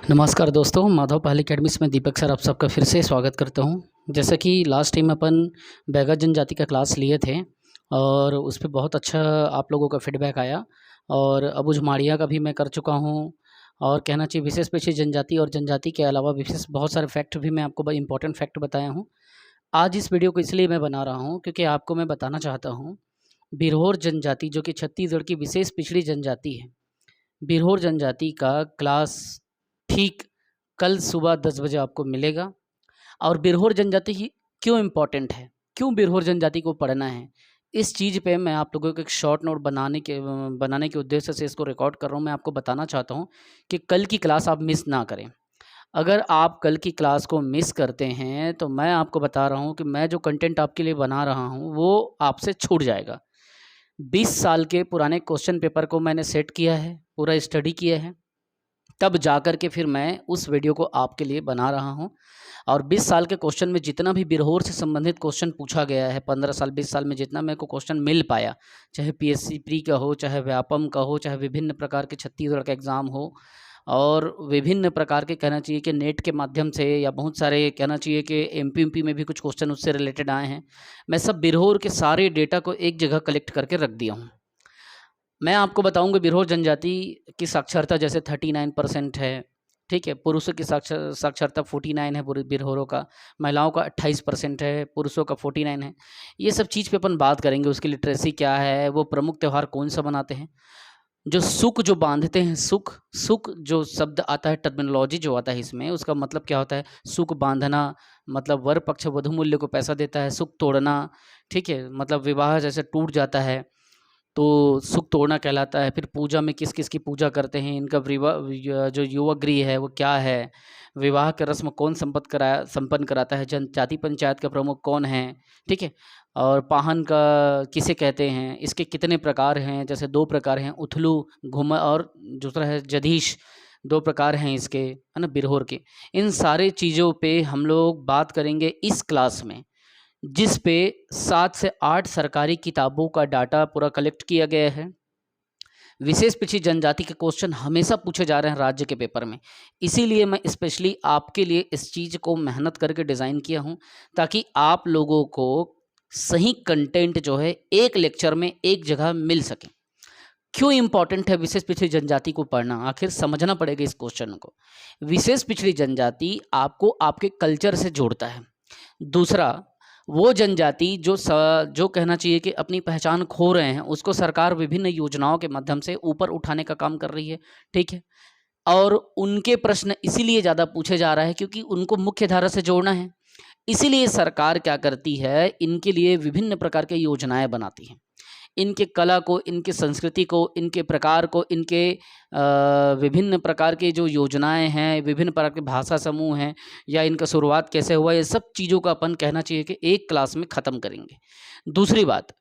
नमस्कार दोस्तों, माधव पहल अकेडमीज़ में दीपक सर आप सबका फिर से स्वागत करता हूं। जैसा कि लास्ट टाइम अपन बैगा जनजाति का क्लास लिए थे और उस पे बहुत अच्छा आप लोगों का फीडबैक आया और अबुझ माड़िया का भी मैं कर चुका हूं और कहना चाहिए विशेष पेशी जनजाति और जनजाति के अलावा विशेष बहुत सारे फैक्ट भी मैं आपको इंपॉर्टेंट फैक्ट बताया हूँ। आज इस वीडियो को इसलिए मैं बना रहा हूँ क्योंकि आपको मैं बताना चाहता हूँ बिरहोर जनजाति जो कि छत्तीसगढ़ की विशेष पिछड़ी जनजाति है। बिरहोर जनजाति का क्लास ठीक कल सुबह 10 बजे आपको मिलेगा। और बिरहोर जनजाति ही क्यों इम्पोर्टेंट है, क्यों बिरहोर जनजाति को पढ़ना है, इस चीज़ पे मैं आप लोगों को एक शॉर्ट नोट बनाने के उद्देश्य से इसको रिकॉर्ड कर रहा हूँ। मैं आपको बताना चाहता हूँ कि कल की क्लास आप मिस ना करें। अगर आप कल की क्लास को मिस करते हैं तो मैं आपको बता रहा हूँ कि मैं जो कंटेंट आपके लिए बना रहा हूँ वो आपसे छूट जाएगा। 20 साल के पुराने क्वेश्चन पेपर को मैंने सेट किया है, पूरा स्टडी किया है, तब जाकर के फिर मैं उस वीडियो को आपके लिए बना रहा हूं। और 20 साल के क्वेश्चन में जितना भी बिरहोर से संबंधित क्वेश्चन पूछा गया है, 15 साल 20 साल में जितना मेरे को क्वेश्चन मिल पाया, चाहे पीएससी प्री का हो, चाहे व्यापम का हो, चाहे विभिन्न प्रकार के छत्तीसगढ़ का एग्ज़ाम हो और विभिन्न प्रकार के कहना चाहिए कि नेट के माध्यम से या बहुत सारे कहना चाहिए कि एमपी में भी कुछ क्वेश्चन उससे रिलेटेड आए हैं। मैं सब बिरहोर के सारे डेटा को एक जगह कलेक्ट करके रख दिया हूँ। मैं आपको बताऊंगा बिरहोर जनजाति की साक्षरता जैसे 39% है, ठीक है। पुरुषों की साक्षरता 49 है बिरहोरों का, महिलाओं का 28% है, पुरुषों का 49 है। ये सब चीज़ पे अपन बात करेंगे, उसकी लिटरेसी क्या है, वो प्रमुख त्यौहार कौन सा मनाते हैं, जो सुख जो बांधते हैं, सुख सुख जो शब्द आता है, टर्मिनोलॉजी जो आता है इसमें, उसका मतलब क्या होता है, सुख बांधना मतलब वर पक्ष वधु मूल्य को पैसा देता है, सुख तोड़ना, ठीक है, मतलब विवाह जैसे टूट जाता है तो सुख तोड़ना कहलाता है। फिर पूजा में किस किस की पूजा करते हैं, इनका जो युवक गृह है वो क्या है, विवाह का रस्म कौन संपन्न कराता है, जनजाति पंचायत का प्रमुख कौन है, ठीक है। और पाहन का किसे कहते हैं, इसके कितने प्रकार हैं, जैसे 2 प्रकार हैं, उथलू घुमा और दूसरा है जधीश, 2 प्रकार हैं इसके, है ना, बिरहोर के। इन सारे चीज़ों पे हम लोग बात करेंगे इस क्लास में, जिस पे 7 से 8 सरकारी किताबों का डाटा पूरा कलेक्ट किया गया है। विशेष पिछड़ी जनजाति के क्वेश्चन हमेशा पूछे जा रहे हैं राज्य के पेपर में, इसीलिए मैं स्पेशली आपके लिए इस चीज़ को मेहनत करके डिज़ाइन किया हूं ताकि आप लोगों को सही कंटेंट जो है एक लेक्चर में एक जगह मिल सके। क्यों इंपॉर्टेंट है विशेष पिछड़ी जनजाति को पढ़ना, आखिर समझना पड़ेगा इस क्वेश्चन को। विशेष पिछड़ी जनजाति आपको आपके कल्चर से जोड़ता है। दूसरा, वो जनजाति जो कहना चाहिए कि अपनी पहचान खो रहे हैं, उसको सरकार विभिन्न योजनाओं के माध्यम से ऊपर उठाने का काम कर रही है, ठीक है। और उनके प्रश्न इसीलिए ज़्यादा पूछे जा रहा है क्योंकि उनको मुख्य धारा से जोड़ना है। इसीलिए सरकार क्या करती है, इनके लिए विभिन्न प्रकार की योजनाएं बनाती है। इनके कला को, इनकी संस्कृति को, इनके प्रकार को, इनके विभिन्न प्रकार की जो योजनाएं हैं, विभिन्न प्रकार के भाषा समूह हैं या इनका शुरुआत कैसे हुआ, ये सब चीज़ों का अपन कहना चाहिए कि एक क्लास में ख़त्म करेंगे। दूसरी बात,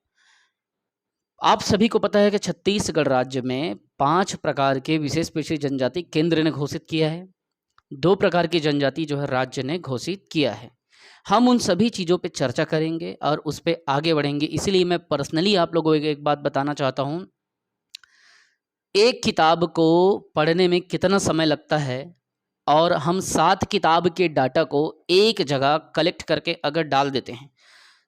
आप सभी को पता है कि छत्तीसगढ़ राज्य में 5 प्रकार के विशेष पिछड़ी जनजाति केंद्र ने घोषित किया है, 2 प्रकार की जनजाति जो है राज्य ने घोषित किया है। हम उन सभी चीज़ों पे चर्चा करेंगे और उस पे आगे बढ़ेंगे। इसीलिए मैं पर्सनली आप लोगों को एक बात बताना चाहता हूँ, एक किताब को पढ़ने में कितना समय लगता है और हम 7 किताब के डाटा को एक जगह कलेक्ट करके अगर डाल देते हैं,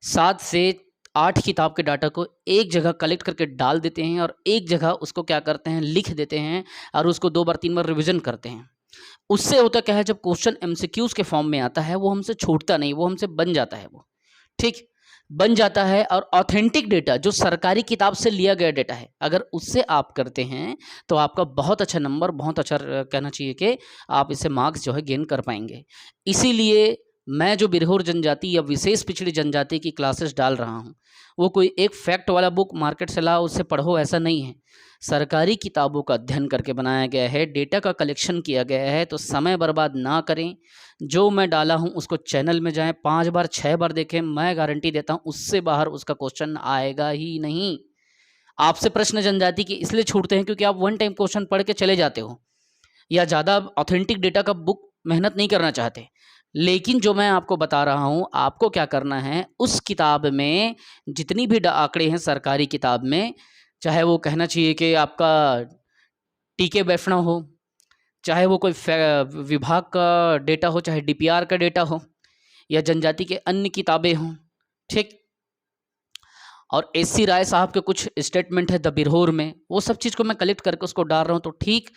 7 से 8 किताब के डाटा को एक जगह कलेक्ट करके डाल देते हैं और एक जगह उसको क्या करते हैं, लिख देते हैं और उसको 2 बार 3 बार रिवीजन करते हैं। उससे होता क्या है, जब क्वेश्चन एमसीक्यूज के फॉर्म में आता है वो हमसे छूटता नहीं, वो हमसे बन जाता है, वो ठीक बन जाता है। और ऑथेंटिक डेटा जो सरकारी किताब से लिया गया डेटा है, अगर उससे आप करते हैं तो आपका बहुत अच्छा नंबर, बहुत अच्छा कहना चाहिए कि आप इससे मार्क्स जो है गेन कर पाएंगे। इसीलिए मैं जो बिरहोर जनजाति या विशेष पिछड़ी जनजाति की क्लासेस डाल रहा हूँ, वो कोई एक फैक्ट वाला बुक मार्केट से लाओ उससे पढ़ो ऐसा नहीं है। सरकारी किताबों का अध्ययन करके बनाया गया है, डेटा का कलेक्शन किया गया है, तो समय बर्बाद ना करें। जो मैं डाला हूं उसको चैनल में जाएं, 5 बार 6 बार देखें, मैं गारंटी देता हूं उससे बाहर उसका क्वेश्चन आएगा ही नहीं। आपसे प्रश्न जनजाति के इसलिए छूटते हैं क्योंकि आप वन टाइम क्वेश्चन पढ़ के चले जाते हो या ज़्यादा ऑथेंटिक डेटा का बुक मेहनत नहीं करना चाहते। लेकिन जो मैं आपको बता रहा हूं, आपको क्या करना है, उस किताब में जितनी भी आंकड़े हैं सरकारी किताब में, चाहे वो कहना चाहिए कि आपका टीके बैठना हो, चाहे वो कोई विभाग का डेटा हो, चाहे डीपीआर का डेटा हो, या जनजाति के अन्य किताबें हों, ठीक। और एससी राय साहब के कुछ स्टेटमेंट है द बिरहोर में, वो सब चीज़ को मैं कलेक्ट करके उसको डाल रहा हूँ। तो ठीक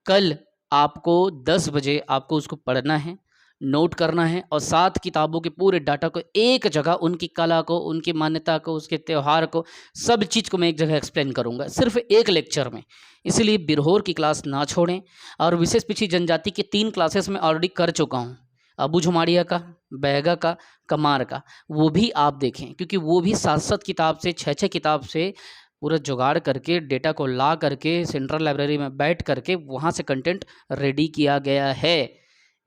कल आपको 10 बजे आपको उसको पढ़ना है, नोट करना है, और 7 किताबों के पूरे डाटा को एक जगह, उनकी कला को, उनकी मान्यता को, उसके त्यौहार को, सब चीज़ को मैं एक जगह एक्सप्लेन करूँगा सिर्फ एक लेक्चर में। इसलिए बिरहोर की क्लास ना छोड़ें। और विशेष पिछड़ी जनजाति की 3 क्लासेस मैं ऑलरेडी कर चुका हूँ, अबू झुमाड़िया का, बैगा का, कमार का, वो भी आप देखें, क्योंकि वो भी 7-7 किताब से, 6-6 किताब से पूरा जुगाड़ करके, डेटा को ला करके, सेंट्रल लाइब्रेरी में बैठ करके वहाँ से कंटेंट रेडी किया गया है।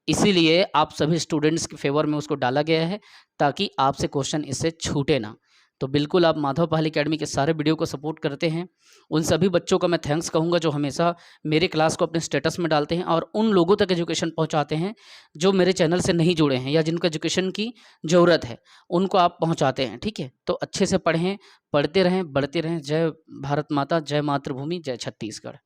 इसीलिए आप सभी स्टूडेंट्स के फेवर में उसको डाला गया है, ताकि आपसे क्वेश्चन इससे छूटे ना। तो बिल्कुल आप माधव पहल एकेडमी के सारे वीडियो को सपोर्ट करते हैं। उन सभी बच्चों का मैं थैंक्स कहूँगा जो हमेशा मेरे क्लास को अपने स्टेटस में डालते हैं और उन लोगों तक एजुकेशन पहुँचाते हैं जो मेरे चैनल से नहीं जुड़े हैं या जिनको एजुकेशन की ज़रूरत है, उनको आप पहुँचाते हैं, ठीक है। तो अच्छे से पढ़ें, पढ़ते रहें, बढ़ते रहें। जय भारत माता, जय मातृभूमि, जय छत्तीसगढ़।